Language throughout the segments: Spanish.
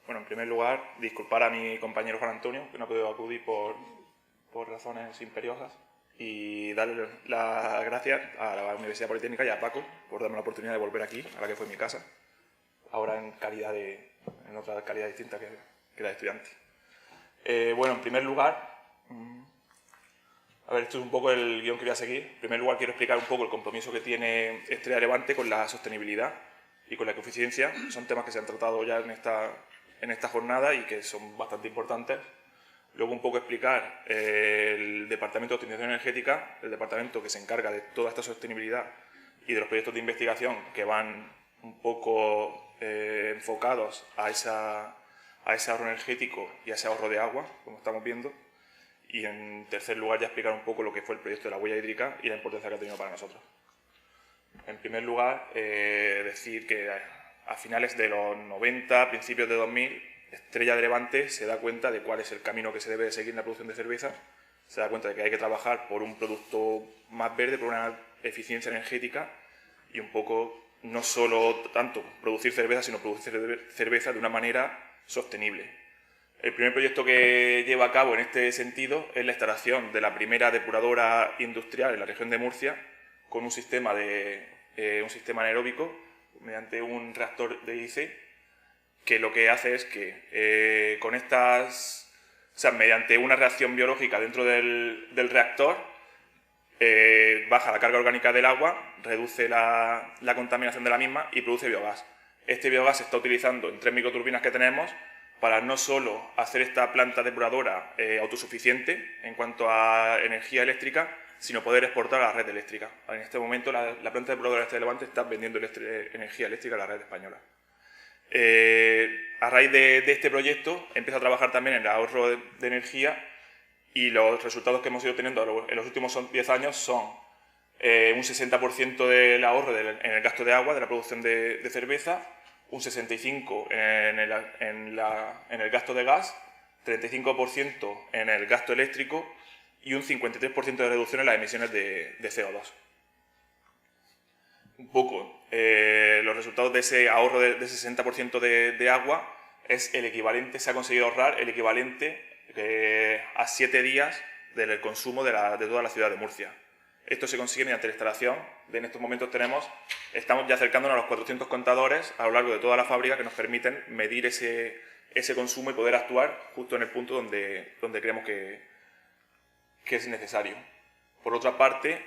Bueno, en primer lugar, disculpar a mi compañero Juan Antonio, que no ha podido acudir por razones imperiosas, y darle las gracias a la Universidad Politécnica y a Paco por darme la oportunidad de volver aquí, a la que fue mi casa, ahora en otra calidad distinta que la de estudiante. Bueno, en primer lugar, a ver, esto es un poco el guión que voy a seguir. En primer lugar, quiero explicar un poco el compromiso que tiene Estrella de Levante con la sostenibilidad y con la ecoeficiencia. Son temas que se han tratado ya en esta jornada y que son bastante importantes. Luego un poco explicar el Departamento de Optimización Energética, el departamento que se encarga de toda esta sostenibilidad y de los proyectos de investigación que van un poco enfocados a ese ahorro energético y a ese ahorro de agua, como estamos viendo. Y en tercer lugar ya explicar un poco lo que fue el proyecto de la huella hídrica y la importancia que ha tenido para nosotros. En primer lugar, decir que a finales de los 90, principios de 2000, Estrella de Levante se da cuenta de cuál es el camino que se debe seguir en la producción de cerveza, se da cuenta de que hay que trabajar por un producto más verde, por una eficiencia energética y un poco, no solo tanto producir cerveza, sino producir cerveza de una manera sostenible. El primer proyecto que lleva a cabo en este sentido es la instalación de la primera depuradora industrial en la región de Murcia con un sistema anaeróbico mediante un reactor de IC que lo que hace es que mediante una reacción biológica dentro del reactor baja la carga orgánica del agua, reduce la contaminación de la misma y produce biogás. Este biogás se está utilizando en 3 microturbinas que tenemos para no solo hacer esta planta depuradora autosuficiente en cuanto a energía eléctrica, sino poder exportar a la red eléctrica. En este momento la planta depuradora de Estrella de Levante está vendiendo energía eléctrica a la red española. A raíz de este proyecto empieza a trabajar también en el ahorro de energía y los resultados que hemos ido teniendo en los últimos 10 años son un 60% del ahorro en el gasto de agua de la producción de cerveza, un 65% en el gasto de gas, 35% en el gasto eléctrico y un 53% de reducción en las emisiones de CO2. Un poco, los resultados de ese ahorro de ese 60% de agua es el equivalente, se ha conseguido ahorrar el equivalente a 7 días del consumo de toda la ciudad de Murcia. Esto se consigue mediante la instalación en estos momentos estamos ya acercándonos a los 400 contadores a lo largo de toda la fábrica que nos permiten medir ese consumo y poder actuar justo en el punto donde creemos que es necesario. Por otra parte,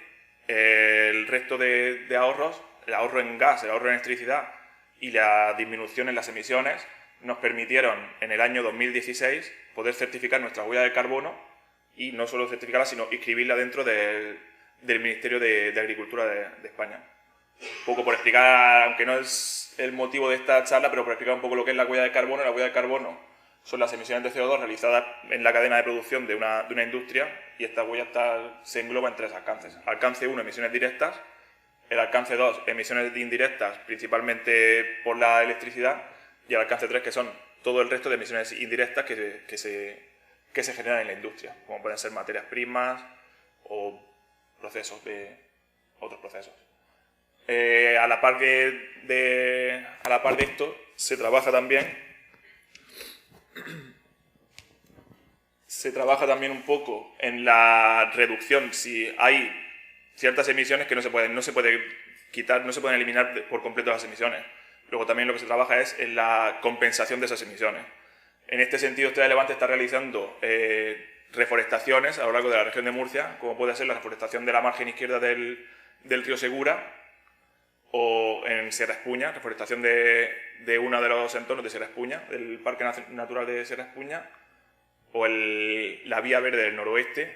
el resto de ahorros, el ahorro en gas, el ahorro en electricidad y la disminución en las emisiones nos permitieron en el año 2016 poder certificar nuestra huella de carbono y no solo certificarla, sino inscribirla dentro del Ministerio de Agricultura de España. Un poco por explicar, aunque no es el motivo de esta charla, pero por explicar un poco lo que es la huella de carbono. La huella de carbono son las emisiones de CO2 realizadas en la cadena de producción de una industria y esta huella se engloba en 3 alcances. Alcance 1, emisiones directas. El alcance 2, emisiones indirectas, principalmente por la electricidad. Y el alcance 3, que son todo el resto de emisiones indirectas que se generan en la industria, como pueden ser materias primas o otros procesos. A la par de esto, se trabaja también un poco en la reducción. Si hay ciertas emisiones que no se pueden quitar, no se pueden eliminar por completo las emisiones. Luego también lo que se trabaja es en la compensación de esas emisiones. En este sentido, Estrella de Levante está realizando reforestaciones a lo largo de la región de Murcia, como puede ser la reforestación de la margen izquierda del río Segura, o en Sierra Espuña, reforestación de uno de los entornos de Sierra Espuña, del Parque Natural de Sierra Espuña, o la vía verde del noroeste,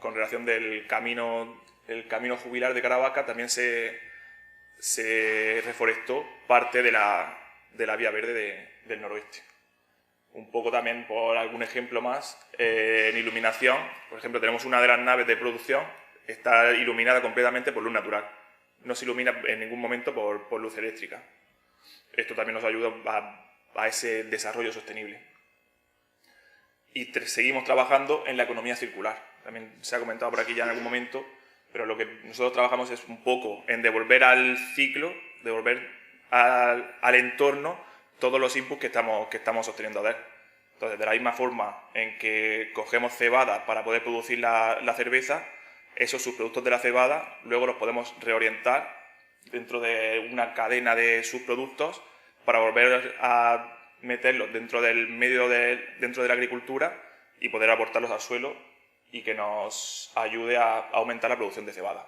con relación del camino jubilar de Caravaca, también se reforestó parte de la vía verde del noroeste. Un poco también, por algún ejemplo más, en iluminación, por ejemplo, tenemos una de las naves de producción, está iluminada completamente por luz natural. No se ilumina en ningún momento por luz eléctrica. Esto también nos ayuda a ese desarrollo sostenible. Y seguimos trabajando en la economía circular. También se ha comentado por aquí ya en algún momento, pero lo que nosotros trabajamos es un poco en devolver al ciclo, devolver al entorno todos los inputs que estamos obteniendo de él. Entonces, de la misma forma en que cogemos cebada para poder producir la cerveza, esos subproductos de la cebada luego los podemos reorientar dentro de una cadena de subproductos para volver a meterlos dentro del medio dentro de la agricultura y poder aportarlos al suelo y que nos ayude a aumentar la producción de cebada.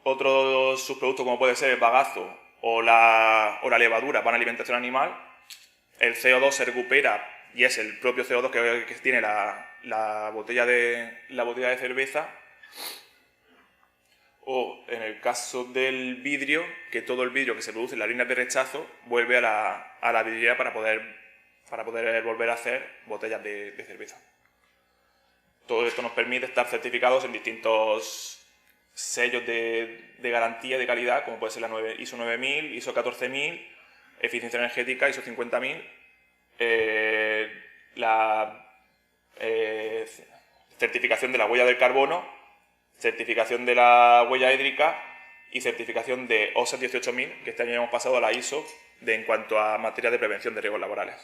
Otros subproductos como puede ser el bagazo o la levadura para alimentación animal, el CO2 se recupera y es el propio CO2 que tiene la botella de cerveza. O en el caso del vidrio, que todo el vidrio que se produce en las líneas de rechazo vuelve a la vidriera para poder volver a hacer botellas de cerveza. Todo esto nos permite estar certificados en distintos sellos de garantía de calidad, como puede ser la ISO 9000, ISO 14000, eficiencia energética, ISO 50000, la certificación de la huella del carbono, certificación de la huella hídrica y certificación de OSHA 18000, que este año hemos pasado a la ISO en cuanto a materia de prevención de riesgos laborales.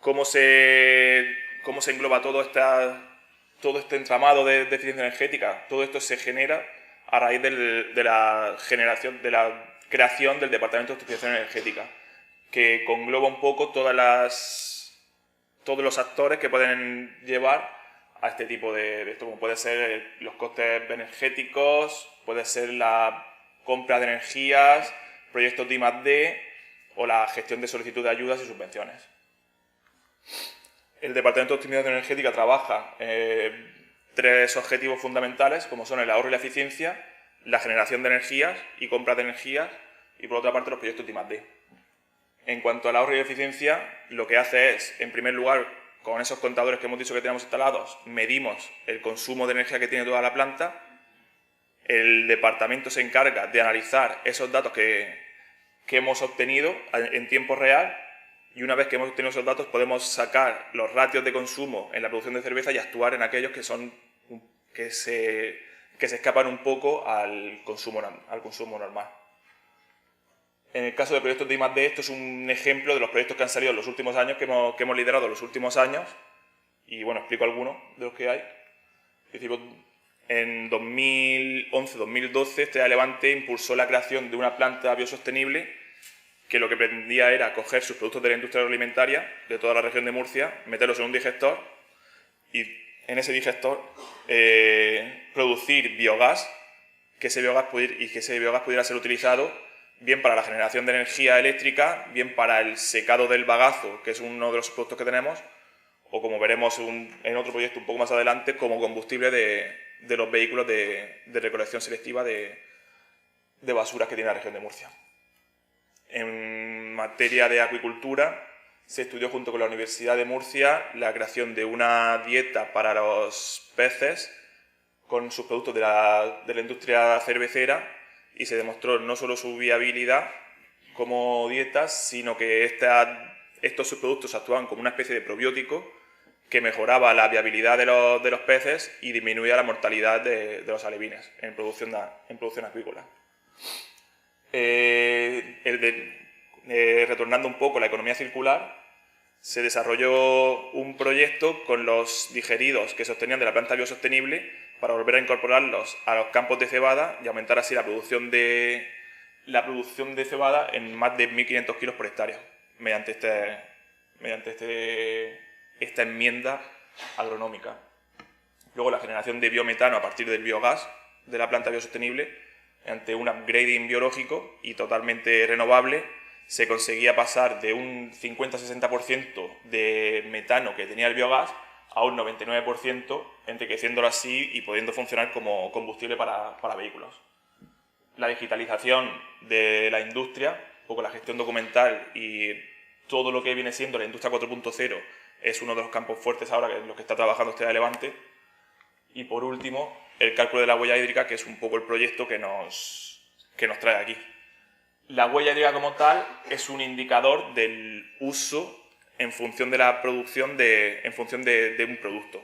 ¿Cómo se engloba todo este entramado de eficiencia energética? Todo esto se genera a raíz de la creación del Departamento de Eficiencia Energética, que congloba un poco todos los actores que pueden llevar a este tipo de esto, como puede ser los costes energéticos, puede ser la compra de energías, proyectos de I+D o la gestión de solicitud de ayudas y subvenciones. El Departamento de Optimización Energética trabaja tres objetivos fundamentales, como son el ahorro y la eficiencia, la generación de energías y compra de energías, y por otra parte los proyectos de I+D. En cuanto al ahorro y la eficiencia, lo que hace es, en primer lugar, con esos contadores que hemos dicho que tenemos instalados, medimos el consumo de energía que tiene toda la planta. El departamento se encarga de analizar esos datos que hemos obtenido en tiempo real, y una vez que hemos obtenido esos datos podemos sacar los ratios de consumo en la producción de cerveza y actuar en aquellos que se escapan un poco al consumo normal. En el caso de proyectos de I+D, esto es un ejemplo de los proyectos que han salido en los últimos años, que hemos liderado en los últimos años, y bueno, explico algunos de los que hay. Es decir, en 2011-2012, Estrella de Levante impulsó la creación de una planta biosostenible que lo que pretendía era coger sus productos de la industria agroalimentaria de toda la región de Murcia, meterlos en un digestor y en ese digestor producir biogás, que ese biogás pudiera ser utilizado bien para la generación de energía eléctrica, bien para el secado del bagazo, que es uno de los productos que tenemos, o como veremos en otro proyecto un poco más adelante, como combustible de los vehículos de recolección selectiva de basuras que tiene la región de Murcia. En materia de acuicultura, se estudió junto con la Universidad de Murcia la creación de una dieta para los peces con sus productos de la industria cervecera, y se demostró no solo su viabilidad como dietas, sino que estos subproductos actuaban como una especie de probiótico que mejoraba la viabilidad de los peces y disminuía la mortalidad de los alevines en producción acuícola. Retornando un poco a la economía circular, se desarrolló un proyecto con los digeridos que se obtenían de la planta biosostenible para volver a incorporarlos a los campos de cebada y aumentar así la producción de cebada en más de 1.500 kilos por hectárea mediante esta enmienda agronómica. Luego, la generación de biometano a partir del biogás de la planta biosostenible, ante un upgrading biológico y totalmente renovable, se conseguía pasar de un 50-60% de metano que tenía el biogás a un 99%, enriqueciéndolo así y pudiendo funcionar como combustible para vehículos. La digitalización de la industria, un poco la gestión documental y todo lo que viene siendo la industria 4.0 es uno de los campos fuertes ahora en los que está trabajando Estrella de Levante. Y por último, el cálculo de la huella hídrica, que es un poco el proyecto que nos trae aquí. La huella hídrica como tal es un indicador del uso en función de la producción en función de un producto.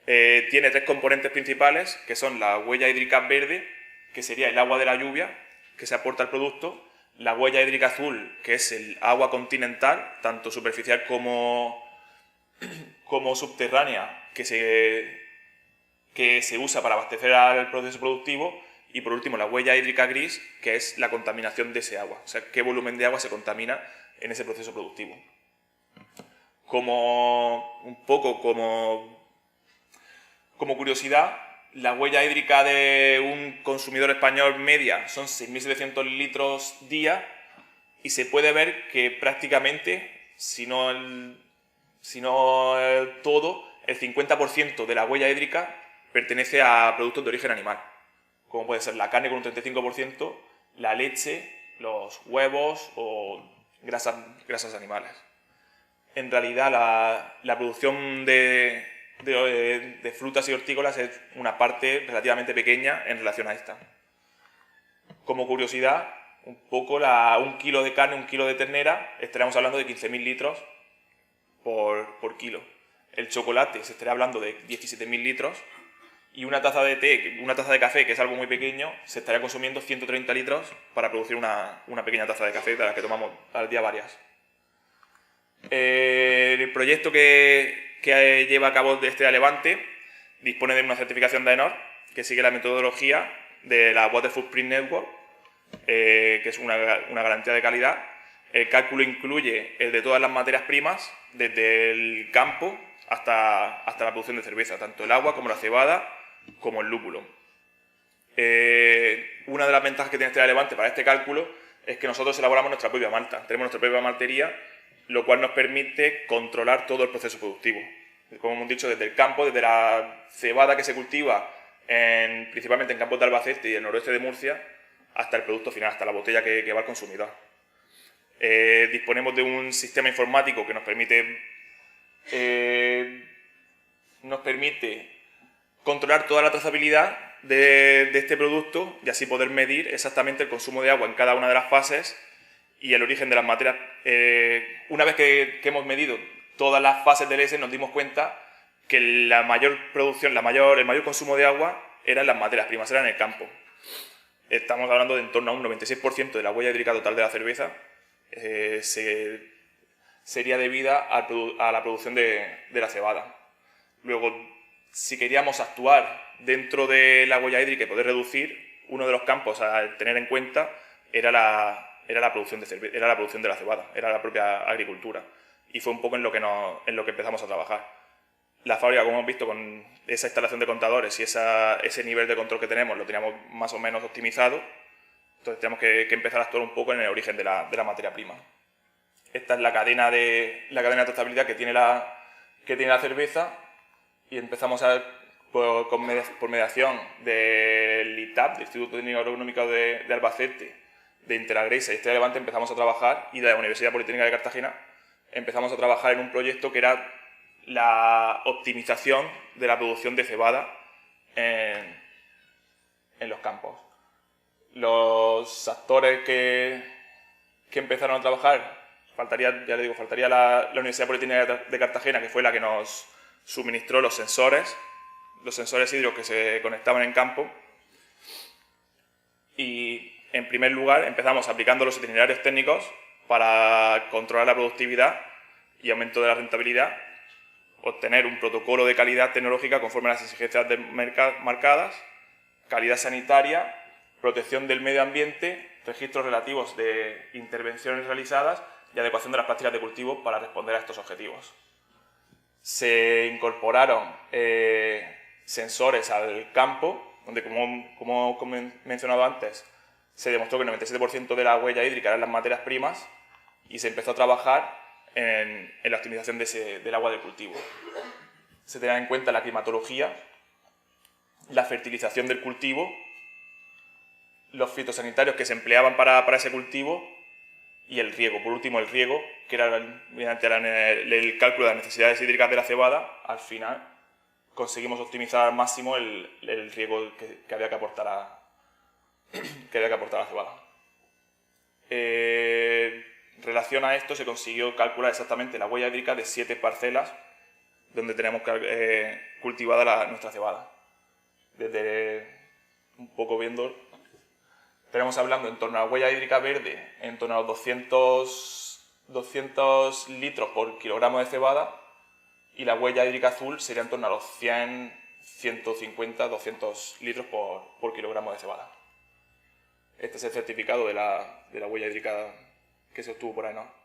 Tiene tres componentes principales, que son la huella hídrica verde, que sería el agua de la lluvia que se aporta al producto, la huella hídrica azul, que es el agua continental, tanto superficial como subterránea, que se usa para abastecer al proceso productivo. Y por último, la huella hídrica gris, que es la contaminación de ese agua. O sea, qué volumen de agua se contamina en ese proceso productivo. Un poco como curiosidad, la huella hídrica de un consumidor español media son 6.700 litros día, y se puede ver que prácticamente, si no todo, el 50% de la huella hídrica pertenece a productos de origen animal, como puede ser la carne con un 35%, la leche, los huevos o grasas animales. En realidad, la producción de frutas y hortícolas es una parte relativamente pequeña en relación a esta. Como curiosidad, un poco un kilo de carne, un kilo de ternera, estaríamos hablando de 15.000 litros por kilo. El chocolate se estaría hablando de 17.000 litros, y una taza de té, una taza de café, que es algo muy pequeño, se estaría consumiendo 130 litros para producir una pequeña taza de café, de las que tomamos al día varias. El proyecto que lleva a cabo de Levante dispone de una certificación de AENOR, que sigue la metodología de la Water Footprint Network, que es una garantía de calidad. El cálculo incluye el de todas las materias primas, desde el campo hasta la producción de cerveza, tanto el agua como la cebada, como el lúpulo. Una de las ventajas que tiene Estrella Levante para este cálculo es que nosotros elaboramos nuestra propia malta. Tenemos nuestra propia maltería, lo cual nos permite controlar todo el proceso productivo. Como hemos dicho, desde el campo, desde la cebada que se cultiva principalmente en campos de Albacete y el noroeste de Murcia, hasta el producto final, hasta la botella que va al consumidor. Disponemos de un sistema informático que nos permite controlar toda la trazabilidad de este producto, y así poder medir exactamente el consumo de agua en cada una de las fases y el origen de las materias. Una vez que hemos medido todas las fases del ESE, nos dimos cuenta que la mayor producción, el mayor consumo de agua era en las materias primas, era en el campo. Estamos hablando de en torno a un 96% de la huella hídrica total de la cerveza sería debida a la producción de la cebada. Luego, si queríamos actuar dentro de la huella hídrica y poder reducir, uno de los campos a tener en cuenta era la producción de la cebada, era la propia agricultura. Y fue un poco en lo que empezamos a trabajar. La fábrica, como hemos visto, con esa instalación de contadores y ese nivel de control que tenemos, lo teníamos más o menos optimizado. Entonces tenemos que empezar a actuar un poco en el origen de la materia prima. Esta es la cadena de trazabilidad que tiene la cerveza, y empezamos por mediación del ITAP, del Instituto Técnico Agronómico de Albacete, de Interagresa y Estrella Levante, empezamos a trabajar, y de la Universidad Politécnica de Cartagena, empezamos a trabajar en un proyecto que era la optimización de la producción de cebada en los campos. Los actores que empezaron a trabajar, faltaría la Universidad Politécnica de Cartagena, que fue la que nos suministró los sensores hídricos que se conectaban en campo. Y en primer lugar empezamos aplicando los itinerarios técnicos para controlar la productividad y aumento de la rentabilidad, obtener un protocolo de calidad tecnológica conforme a las exigencias marcadas, calidad sanitaria, protección del medio ambiente, registros relativos de intervenciones realizadas y adecuación de las prácticas de cultivo para responder a estos objetivos. Se incorporaron sensores al campo, donde, como he mencionado antes, se demostró que el 97% de la huella hídrica eran las materias primas, y se empezó a trabajar en la optimización del agua del cultivo. Se tenía en cuenta la climatología, la fertilización del cultivo, los fitosanitarios que se empleaban para ese cultivo, y el riego. Por último, el riego, que era mediante el cálculo de las necesidades hídricas de la cebada. Al final conseguimos optimizar al máximo el riego que había que aportar a la cebada. En relación a esto, se consiguió calcular exactamente la huella hídrica de 7 parcelas donde tenemos cultivada nuestra cebada. Desde un poco viendo, estaríamos hablando en torno a la huella hídrica verde, en torno a los 200 litros por kilogramo de cebada, y la huella hídrica azul sería en torno a los 100, 150, 200 litros por kilogramo de cebada. Este es el certificado de la huella hídrica que se obtuvo por AENOR.